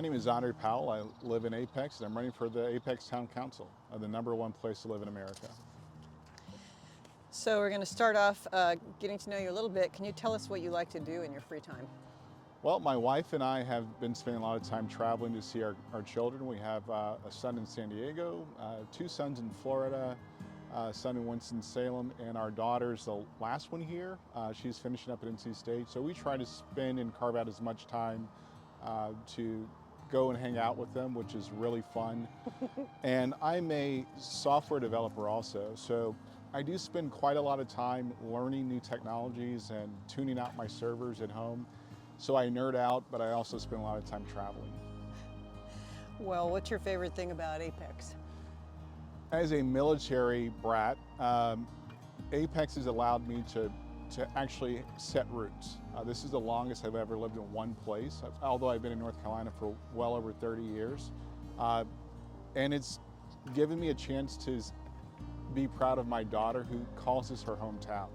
My name is Powell. I live in Apex, and I'm running for the Apex Town Council, the #1 place to live in America. So we're going to start off getting to know you a little bit. Can you tell us what you like to do in your free time? Well, my wife and I have been spending a lot of time traveling to see our children. We have a son in San Diego, 2 sons in Florida, a son in Winston-Salem, and our daughter's the last one here. She's finishing up at NC State. So we try to spend and carve out as much time to go and hang out with them, which is really fun. And I'm a software developer also, so I do spend quite a lot of time learning new technologies and tuning out my servers at home. So I nerd out, but I also spend a lot of time traveling. Well, what's your favorite thing about Apex? As a military brat, Apex has allowed me to actually set roots. This is the longest I've ever lived in one place, although I've been in North Carolina for well over 30 years. And it's given me a chance to be proud of my daughter, who calls this her hometown.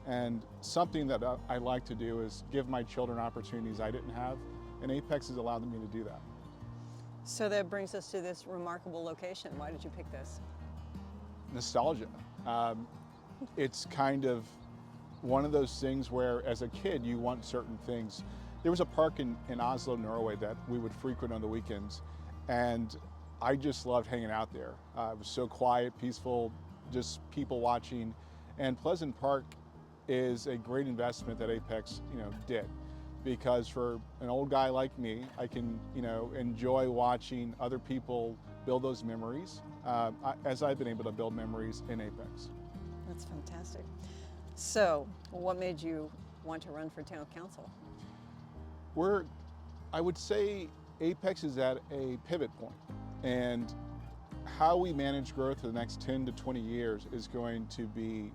And something that I like to do is give my children opportunities I didn't have, and Apex has allowed me to do that. So that brings us to this remarkable location. Why did you pick this? Nostalgia. It's kind of one of those things where as a kid you want certain things. There was a park in Oslo, Norway that we would frequent on the weekends, and I just loved hanging out there. It was so quiet, peaceful, just people watching, and Pleasant Park is a great investment that Apex did, because for an old guy like me, I can enjoy watching other people build those memories as I've been able to build memories in Apex. That's fantastic. So, what made you want to run for town council? I would say Apex is at a pivot point, and how we manage growth for the next 10 to 20 years is going to be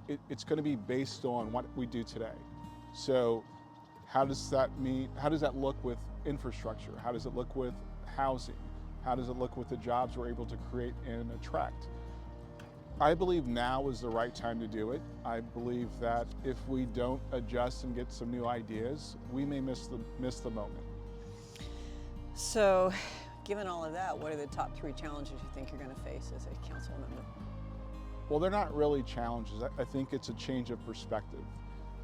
it's going to be based on what we do today. So how does that look with infrastructure? How does it look with housing? How does it look with the jobs we're able to create and attract? I believe now is the right time to do it. I believe that if we don't adjust and get some new ideas, we may miss the moment. So, given all of that, what are the top 3 challenges you think you're going to face as a council member? Well, they're not really challenges. I think it's a change of perspective.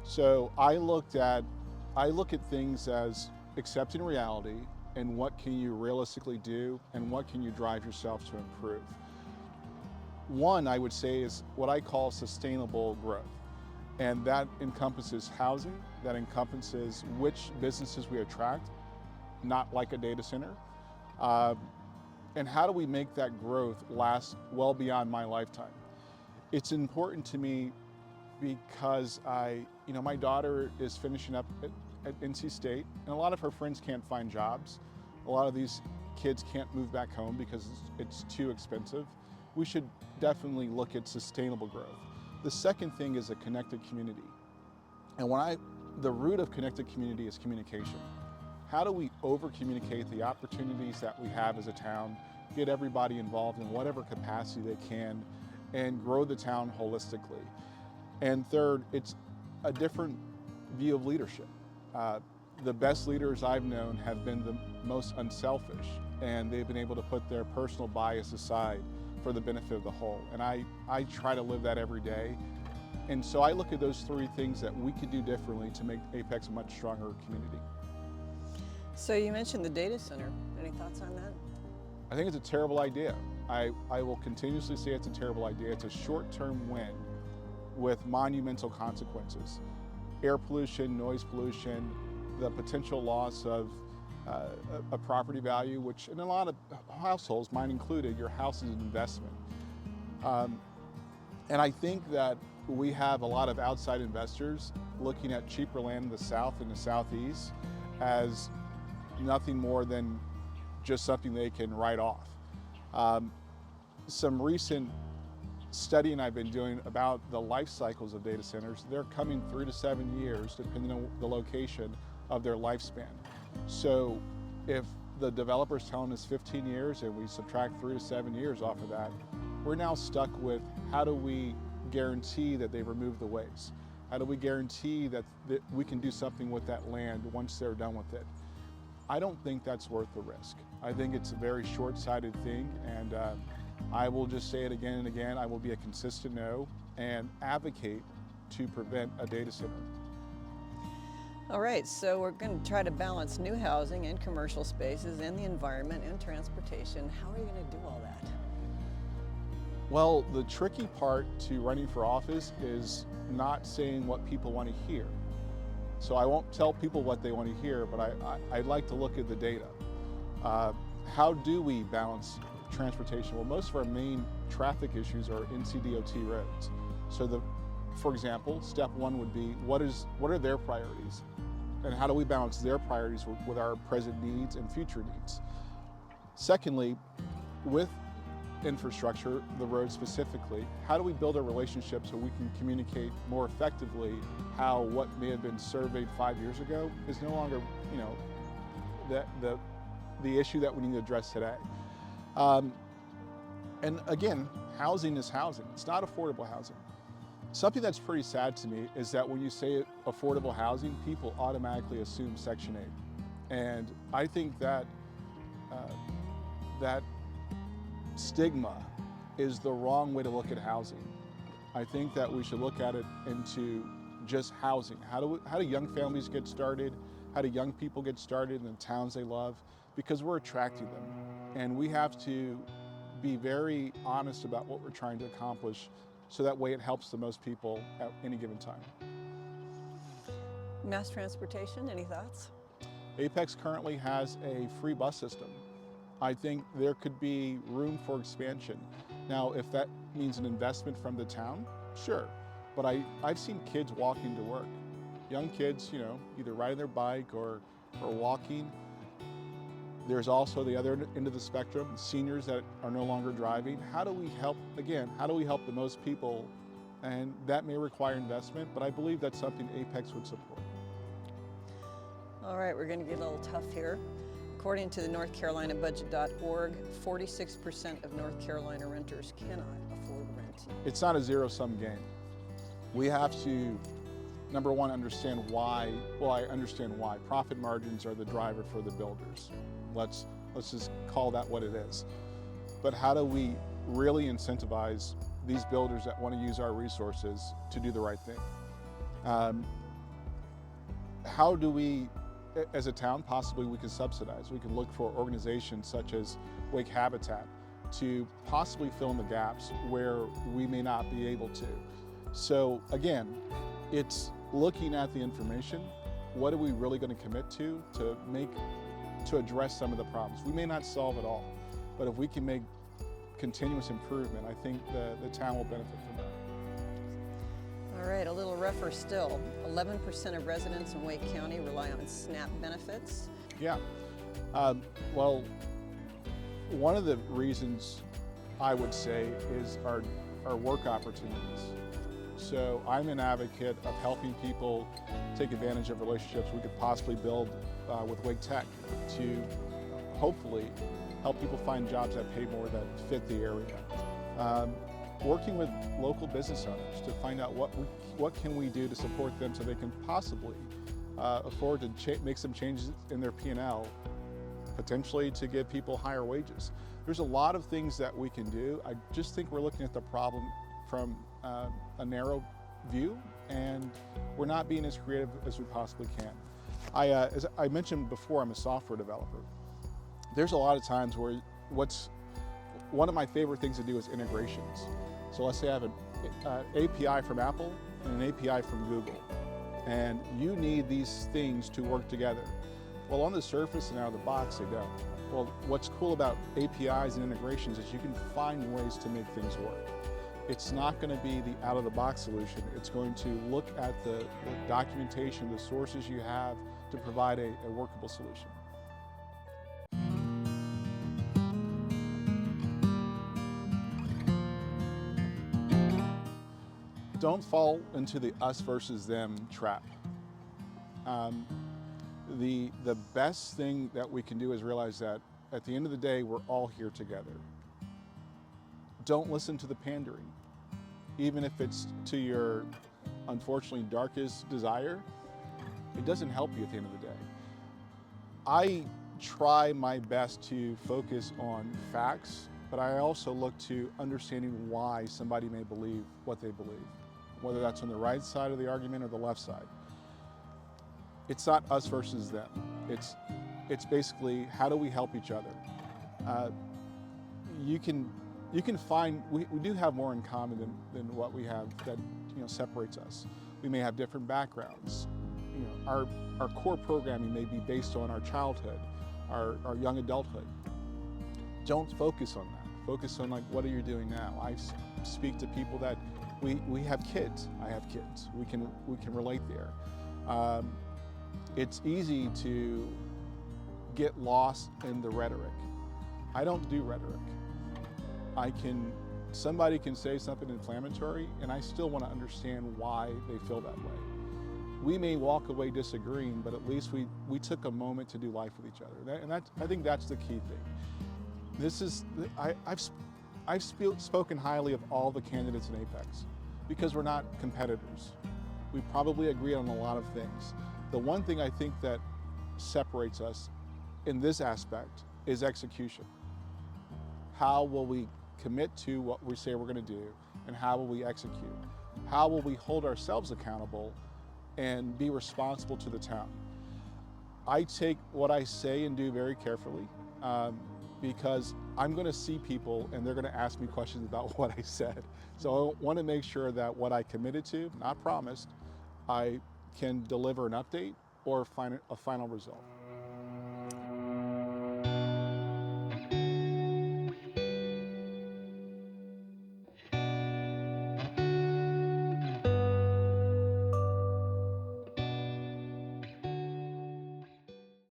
So I look at things as accepting reality and what can you realistically do and what can you drive yourself to improve. One, I would say, is what I call sustainable growth. And that encompasses housing, that encompasses which businesses we attract, not like a data center. And how do we make that growth last well beyond my lifetime? It's important to me because my daughter is finishing up at NC State, and a lot of her friends can't find jobs. A lot of these kids can't move back home because it's too expensive. We should definitely look at sustainable growth. The second thing is a connected community. And the root of connected community is communication. How do we over-communicate the opportunities that we have as a town, get everybody involved in whatever capacity they can, and grow the town holistically? And third, it's a different view of leadership. The best leaders I've known have been the most unselfish, and they've been able to put their personal bias aside for the benefit of the whole. And I try to live that every day. And so I look at those 3 things that we could do differently to make Apex a much stronger community. So you mentioned the data center. Any thoughts on that? I think it's a terrible idea. I will continuously say it's a terrible idea. It's a short-term win with monumental consequences. Air pollution, noise pollution, the potential loss of a property value, which in a lot of households, mine included, your house is an investment. And I think that we have a lot of outside investors looking at cheaper land in the South and the Southeast as nothing more than just something they can write off. Some recent studying I've been doing about the life cycles of data centers, they're coming 3 to 7 years, depending on the location of their lifespan. So if the developer's telling us 15 years and we subtract 3 to 7 years off of that, we're now stuck with how do we guarantee that they remove the waste? How do we guarantee that we can do something with that land once they're done with it? I don't think that's worth the risk. I think it's a very short-sighted thing, and I will just say it again and again. I will be a consistent no and advocate to prevent a data center. All right, so we're going to try to balance new housing and commercial spaces and the environment and transportation. How are you going to do all that? Well, the tricky part to running for office is not saying what people want to hear. So I won't tell people what they want to hear, but I'd like to look at the data. How do we balance transportation? Well, most of our main traffic issues are NCDOT roads. So for example, step one would be, what are their priorities? And how do we balance their priorities with our present needs and future needs? Secondly, with infrastructure, the road specifically, how do we build a relationship so we can communicate more effectively how what may have been surveyed 5 years ago is no longer, the issue that we need to address today. And again, housing is housing. It's not affordable housing. Something that's pretty sad to me is that when you say affordable housing, people automatically assume Section 8. And I think that that stigma is the wrong way to look at housing. I think that we should look at it into just housing. How do young families get started? How do young people get started in the towns they love? Because we're attracting them. And we have to be very honest about what we're trying to accomplish so that way it helps the most people at any given time. Mass transportation, any thoughts? Apex currently has a free bus system. I think there could be room for expansion. Now, if that means an investment from the town, sure. But I've seen kids walking to work. Young kids, either riding their bike or walking. There's also the other end of the spectrum, seniors that are no longer driving. How do we help the most people? And that may require investment, but I believe that's something Apex would support. All right, we're going to get a little tough here. According to the North Carolina Budget.org, 46% of North Carolina renters cannot afford rent. It's not a zero-sum game. We have to, number one, understand why. Well, I understand why. Profit margins are the driver for the builders. Let's just call that what it is. But how do we really incentivize these builders that want to use our resources to do the right thing? How do we, as a town, possibly we can subsidize? We can look for organizations such as Wake Habitat to possibly fill in the gaps where we may not be able to. So again, it's looking at the information. What are we really going to commit to address some of the problems? We may not solve it all, but if we can make continuous improvement, I think the town will benefit from that. All right, a little rougher still. 11% of residents in Wake County rely on SNAP benefits. Yeah. Well, one of the reasons I would say is our work opportunities. So I'm an advocate of helping people take advantage of relationships we could possibly build with Wake Tech to hopefully help people find jobs that pay more, that fit the area. Working with local business owners to find out what can we do to support them so they can possibly afford to make some changes in their P&L, potentially to give people higher wages. There's a lot of things that we can do. I just think we're looking at the problem from a narrow view, and we're not being as creative as we possibly can. As I mentioned before, I'm a software developer. There's a lot of times where one of my favorite things to do is integrations. So let's say I have an API from Apple and an API from Google, and you need these things to work together. Well, on the surface and out of the box, they don't. Well, what's cool about APIs and integrations is you can find ways to make things work. It's not going to be the out-of-the-box solution. It's going to look at the documentation, the sources you have to provide a workable solution. Don't fall into the us versus them trap. The best thing that we can do is realize that at the end of the day, we're all here together. Don't listen to the pandering. Even if it's to your, unfortunately, darkest desire, it doesn't help you at the end of the day. I try my best to focus on facts, but I also look to understanding why somebody may believe what they believe, whether that's on the right side of the argument or the left side. It's not us versus them. It's basically how do we help each other. You can find we do have more in common than what we have that separates us. We may have different backgrounds. Our core programming may be based on our childhood, our young adulthood. Don't focus on that. Focus on what are you doing now? I speak to people that we have kids. I have kids. We can relate there. It's easy to get lost in the rhetoric. I don't do rhetoric. Somebody can say something inflammatory and I still want to understand why they feel that way. We may walk away disagreeing, but at least we took a moment to do life with each other. And I think that's the key thing. I've spoken highly of all the candidates in Apex because we're not competitors. We probably agree on a lot of things. The one thing I think that separates us in this aspect is execution. How will we commit to what we say we're going to do, and how will we execute? How will we hold ourselves accountable and be responsible to the town? I take what I say and do very carefully because I'm going to see people and they're going to ask me questions about what I said. So I want to make sure that what I committed to, not promised, I can deliver an update or a final result.